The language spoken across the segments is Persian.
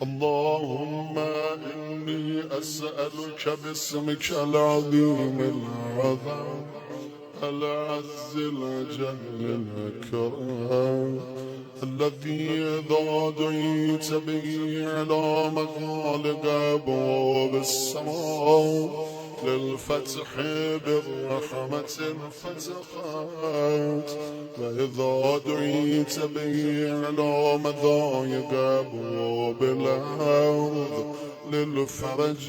اللهم إني أسألك باسمك العظيم العظيم العز الجل الأكرم الذي إذا دعيت به على مغالق أبواب السماء للفتح بالرحمة فتحت، وإذا دعيت به على مضايق أبواب الأرض للفرج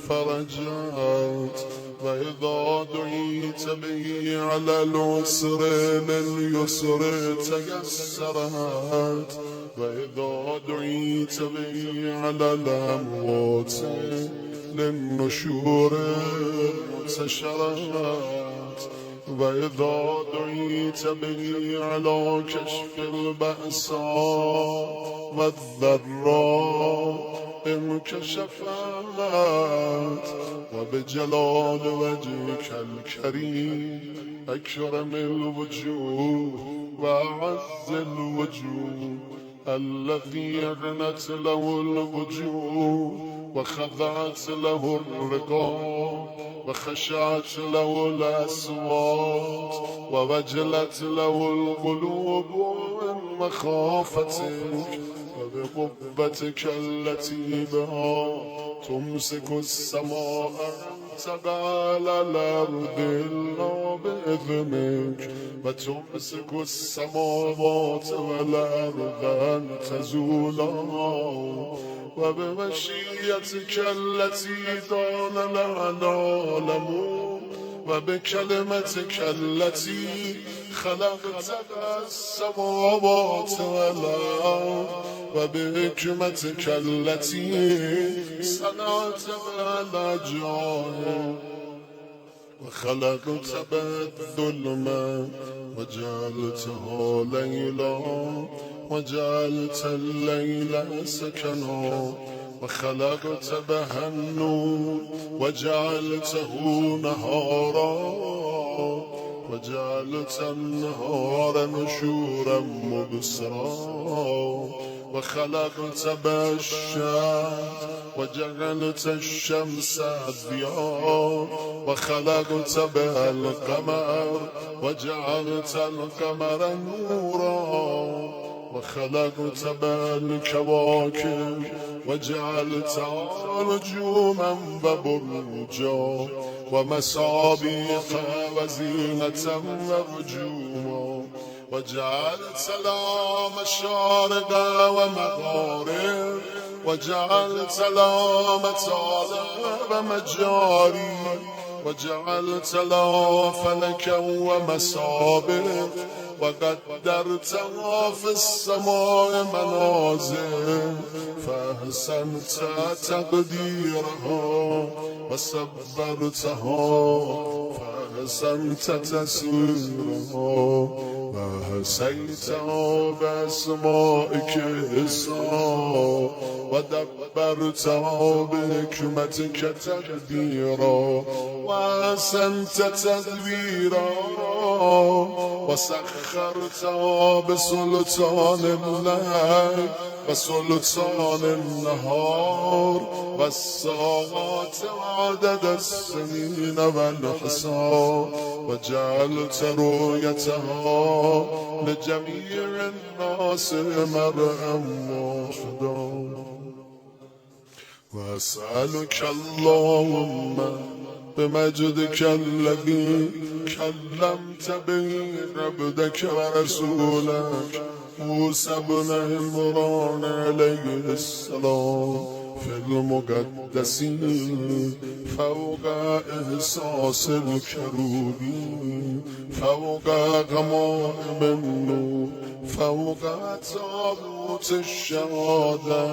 فرجت، وإذا دعيت به على العسر لليسر تيسرت، وإذا دعيت به على الأموات للنشور انتشرت، وإذا دعيت به على كشف البأساء والضراء انكشفت، وبجلال وجهك الكريم أكرم الوجوه وأعز الوجوه الذي أغنت له الوجوه وخضعت له الرقاب وخشعت له الأصوات ووجلت له القلوب من مخافتك وبقبتك التي بها تمسك السماء تقع على الأرض إلا بإذنك، وتمسك السماوات والأرض أن تزولا، وبمشيتك التي دان لها العالمون وبكلمتك التي خلقت السماوات والأرض وبحكمتك التي صنعت الأجيال وخلقت الظلمة وجعلتها ليلا وجعلت الليل سكنا وخلقت بها النور وجعلته نهارا وجعلت النهار نشورا مبصرا وخلقت بها الشمس وجعلت الشمس ضياء وخلقت بها القمر وجعلت القمر نورا وخلقت بها الكواكب وجعلتها نجوما وبروجا ومصابيح وزينة ورجوما وجعلت لها مشارق ومغارب وجعلت لها مطالب ومجاري وجعلت لها فلكا ومصابيح وقدرتها في السماء منازل فأحسنت تقديرها وصبرتها فأحسنت تسويرها وحسيتها بأسمائك إسرا ودبرتها بحكمتك تقديرا وأحسنت تدبيرا وسخرتها بسلطان الليل وسلطان النهار والساعات وعدد السنين والحساب وجعلت رؤيتها لجميع الناس مرءا واحدا. وأسألك اللهم بمجدك الذي كلمت به عبدك ورسولك موسى بن عمران عليه السلام في المقدس فوق إحساس الكروبين فوق غمام النور فوق تابوت الشهادة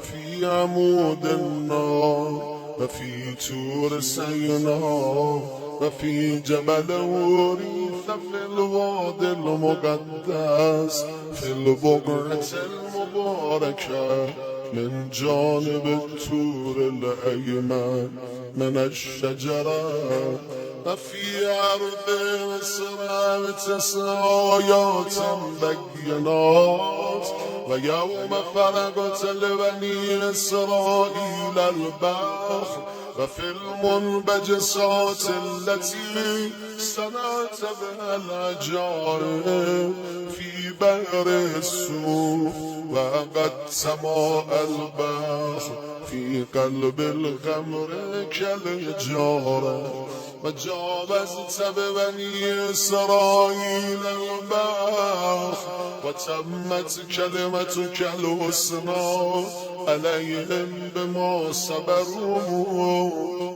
في عمود النار وفي تور سيناء وفي جبل وريث في الوادي المقدس في البقعة المباركة من جانب التور الأيمن من الشجرة وفي أرض مصر 9 آيات بينات ويوم فرغت لبني إسرائيل البحر وفي المنبجسات التي صنعت بها العجائب في بحر السوف وقدت ماء البحر في قلب الغمر كالحجارة وجاوزت ببني إسرائيل البحر وتمت كلمتك الحسنى عليهم بما صبروا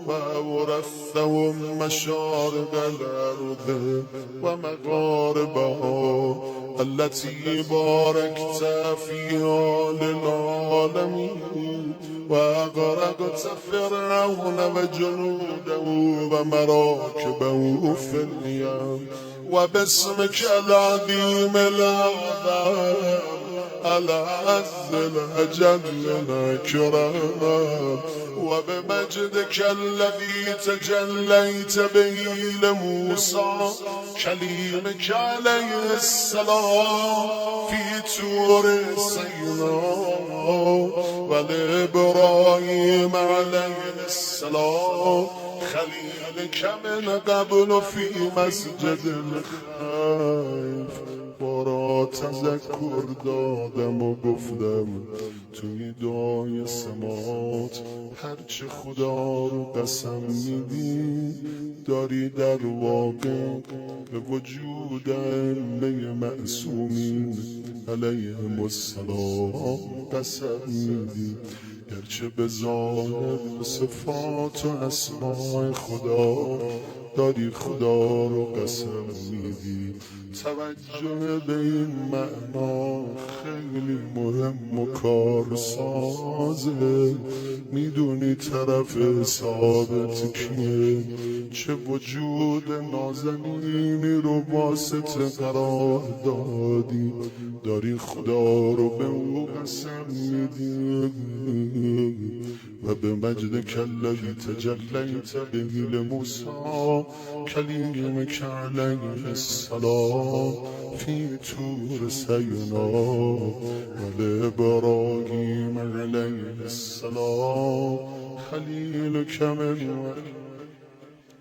وأورثتهم مشارق الأرض ومغاربها التي باركت فيها للعالمين وأغرقت فرعون وجنوده ومراكبه في اليم وباسمك العظيم الأعظم العز الأجل الأكرم وبمجدك الذي تجليت به لموسى كليمك عليه السلام في طور سيناء ولإبراهيم عليه السلام خليلك من قبل في مسجد الخيف بارا تذکر دادم و گفتم توی دعای سمات هرچه خدا رو قسم میدی داری در واقع به وجود ائمه معصومین علیهم السلام قسم میدی گرچه به ظاهر صفات و اسماء خدا داری خدا رو قسم میدی توجه به این معنا خیلی مهم و کارسازه میدونی طرف ثابت کیه چه وجود نازنینی رو واسطه قرار دادی داری خدا رو به او قسم میدی و به مجدک الذی تجلیت به لموسی کلیمک علیه السلام فی طور سینا ولإبراهیم علیه السلام خلیلک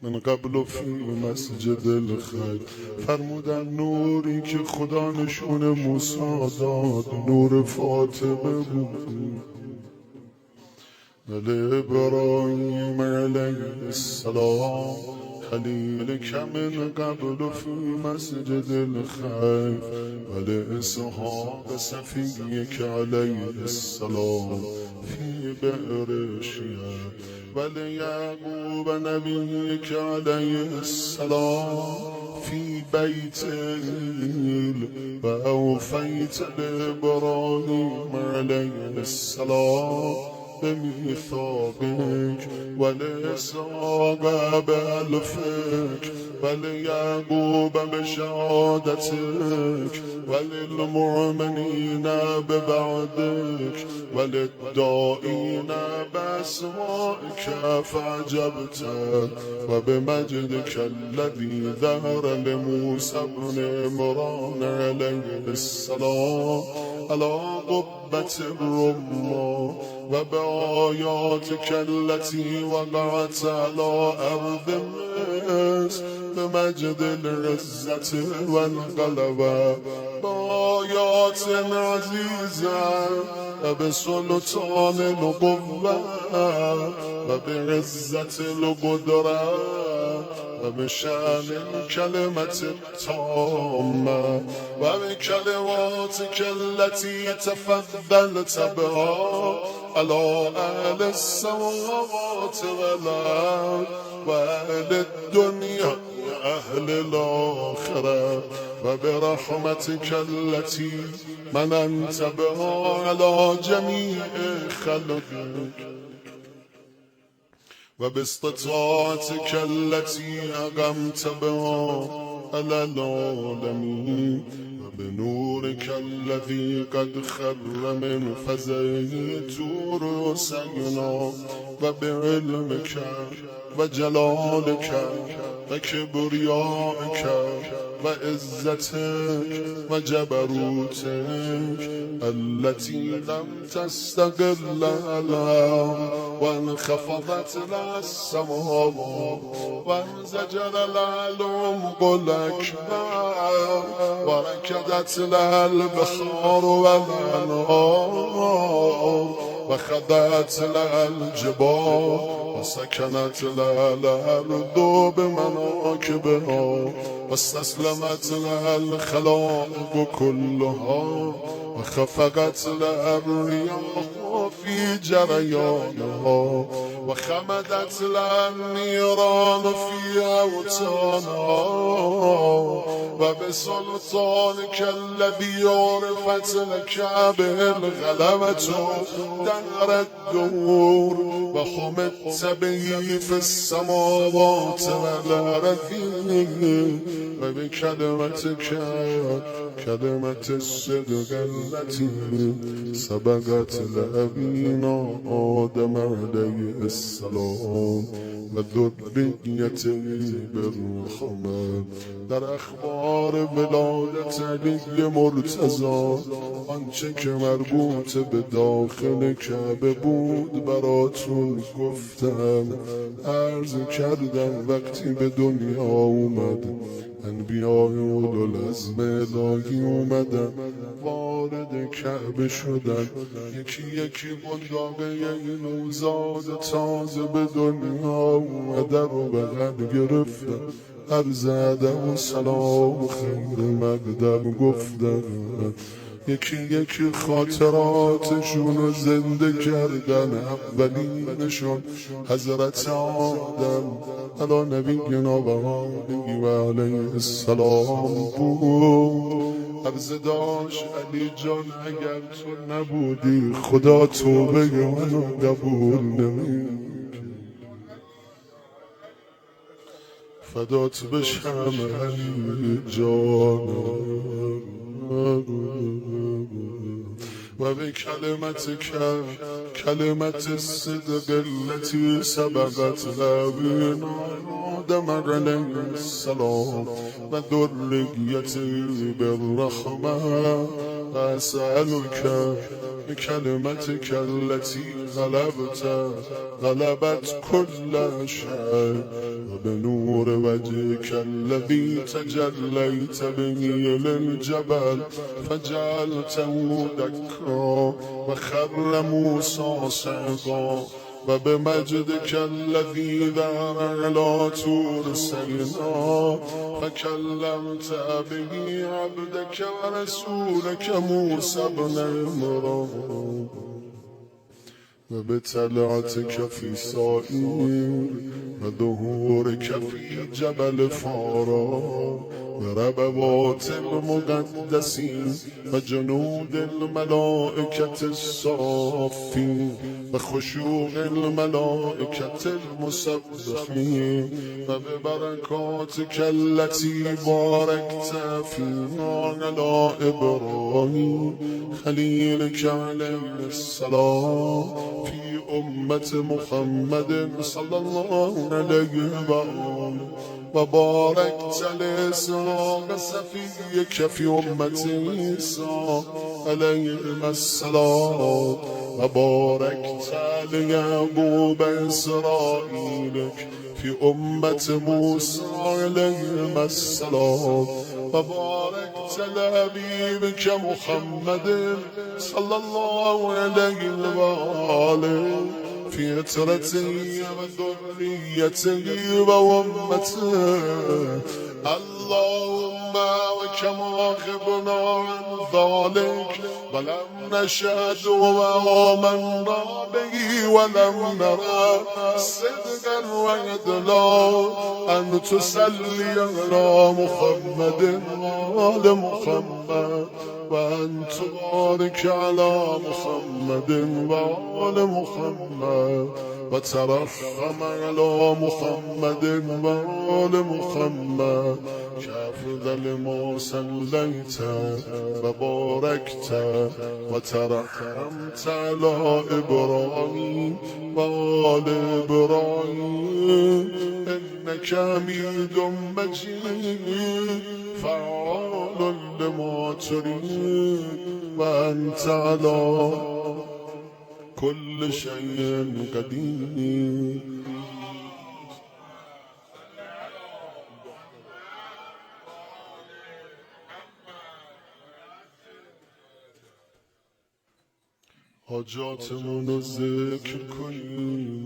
من قبل فی مسجد الخیر فرمودن نوری که خدا نشون موسی داد نور فاطمه بود ولإبراهیم علیه السلام خلیلک من قبل فی مسجد الخیف ولإسحاق صفیک علیه السلام فی بئر شیعه وليعقوب نبيك عليه السلام في بيت إيل وأوفيت لإبراهيم عليه السلام بميثاقك ولإسحاق بألفك وليعقوب بشهادتك وللمؤمنين ببعدك وللدائين بأسمائك فعجبت وبمجدك الذي ظهر لموسى بن عمران عليه السلام على قبة الرمة وبآياتك التي وقعت على أرض مصر بمجد العزة والغلبة بآيات عزيزة وبسلطان القوة وبعزة القدرة وبشان الكلمة التامة وبكلماتك التي تفضلت بها على أهل السماوات والأرض وأهل الدنيا وأهل الآخرة وبرحمتك التي مننت بها على جميع خلقك وباستطاعتك التي أقمت بها على العالمين وبنورك الذي قد خر من فزعه طور سينا وبعلمك وجلالك كبريائك وعزتك وجبروتك التي لم تستقل لها وانخفضت لها السماوات وانزجر لها العمق الأكبر وركدت لها البحار والأنهار وخضعت لها الجبال وسكنت لها الأرض بمناكبها واستسلمت لها الخلائق كلها وخفقت لها الرياح في جريانها وخمدت لها النيران في أوتانها وبسلطانك الذي عرفت لك به الغلبة دهر الدهور وحمدت به في السماوات والأرض وبكلمتك كلمة الصدق التي سبقت لأبينا آدم عليه السلام وذريته بالرحمن. در اخبار ولادت علی مرتضی آنچه که مربوط به داخل کعبه بود براتون گفتم، عرض کردم وقتی به دنیا اومد انبیاء اولوالعزم الهی اومدن وارد کعبه شدن، یکی یکی بنداقه نوزاد تازه به دنیا اومده رو بغل گرفتن، عرض ادب و سلام و خیر مقدم گفتن، یکی یکی خاطراتشون رو زنده کردن. اولینشون حضرت آدم علی نبینا و آله و علیه السلام بود. عرض داشت علی جان اگر تو نبودی خدا توبه منو قبول نمی فدات بشم علی جان و به کلمت الصدق التي سبقت لابینا آدم علیه السلام و ذریته بالرحمة أسألك بكلمتك التي غلبت كل شيء وبنور وجهك الذي تجليت به للجبل فجعلته دكا وخر موسى صعقا وبمجدك الذي ظهر على طور سينا فكلمت به عبدك ورسولك موسى بن عمران وبطلعتك في صائر وظهورك في جبل فارا وربوات المقدسين وجنود الملائكة الصافين وخشوع الملائكة المسبحين وببركاتك التي باركت فيها على إبراهيم خليلك عليه السلام في أمة محمد صلى الله عليه وآله وباركت لإسحاق صفيك في أمة عيسى عليه السلام وباركت ليعقوب إسرائيلك في أمة موسى عليه السلام وباركت لحبيبك محمد صلى الله عليه وآله في عترته وذريته وأمته. اللهم وكما غبنا عن ذلك ولم نشهد وآمنا به ولم نرى صدقا وعدلا أن تصلي على محمد وآل محمد وأن تبارك على محمد وآل محمد وترحم على محمد وآل محمد كأفضل ما صليت وباركت وترحمت على إبراهيم وآل إبراهيم إنك حميد مجيد فعال لما تريد وأنت على كل شيء قدير. حاجاتمون رو ذکر کنیم،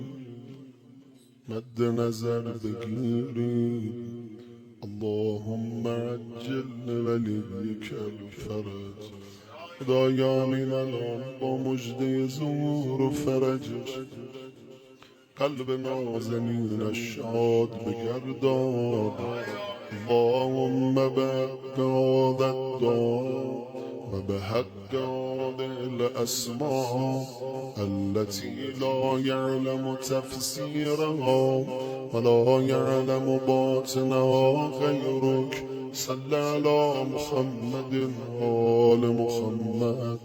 مد نظر بگیریم. اللهم عجل ولیک الفرج. خدایا همین الان با مژده ظهور و فرجش قلب نازنینش شاد بگردان. اللهم بهذا الدعاء وبحق هذه الأسماء التي لا يعلم تفسيرها ولا يعلم باطنها غيرك صل على محمد وآل محمد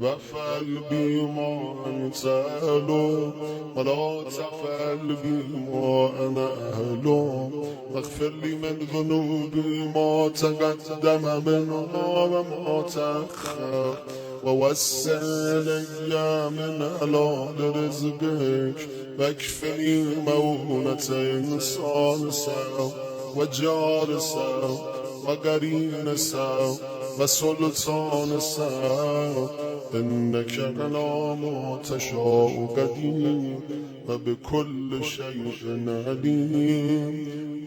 وافعل بما أنت أهله ولا تفعل بما أنا أهله واغفر لي من ذنوبي ما تقدم منها وما تأخر ووسع لي من حلال رزقك واكفني مؤونة إنسان سوء وجار سوء وقرين سوء وسلطان سوء إنك على ما تشاء قدير وبكل شيء عليم.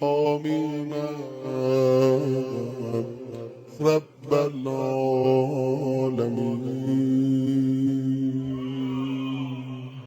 آمين رب العالمين.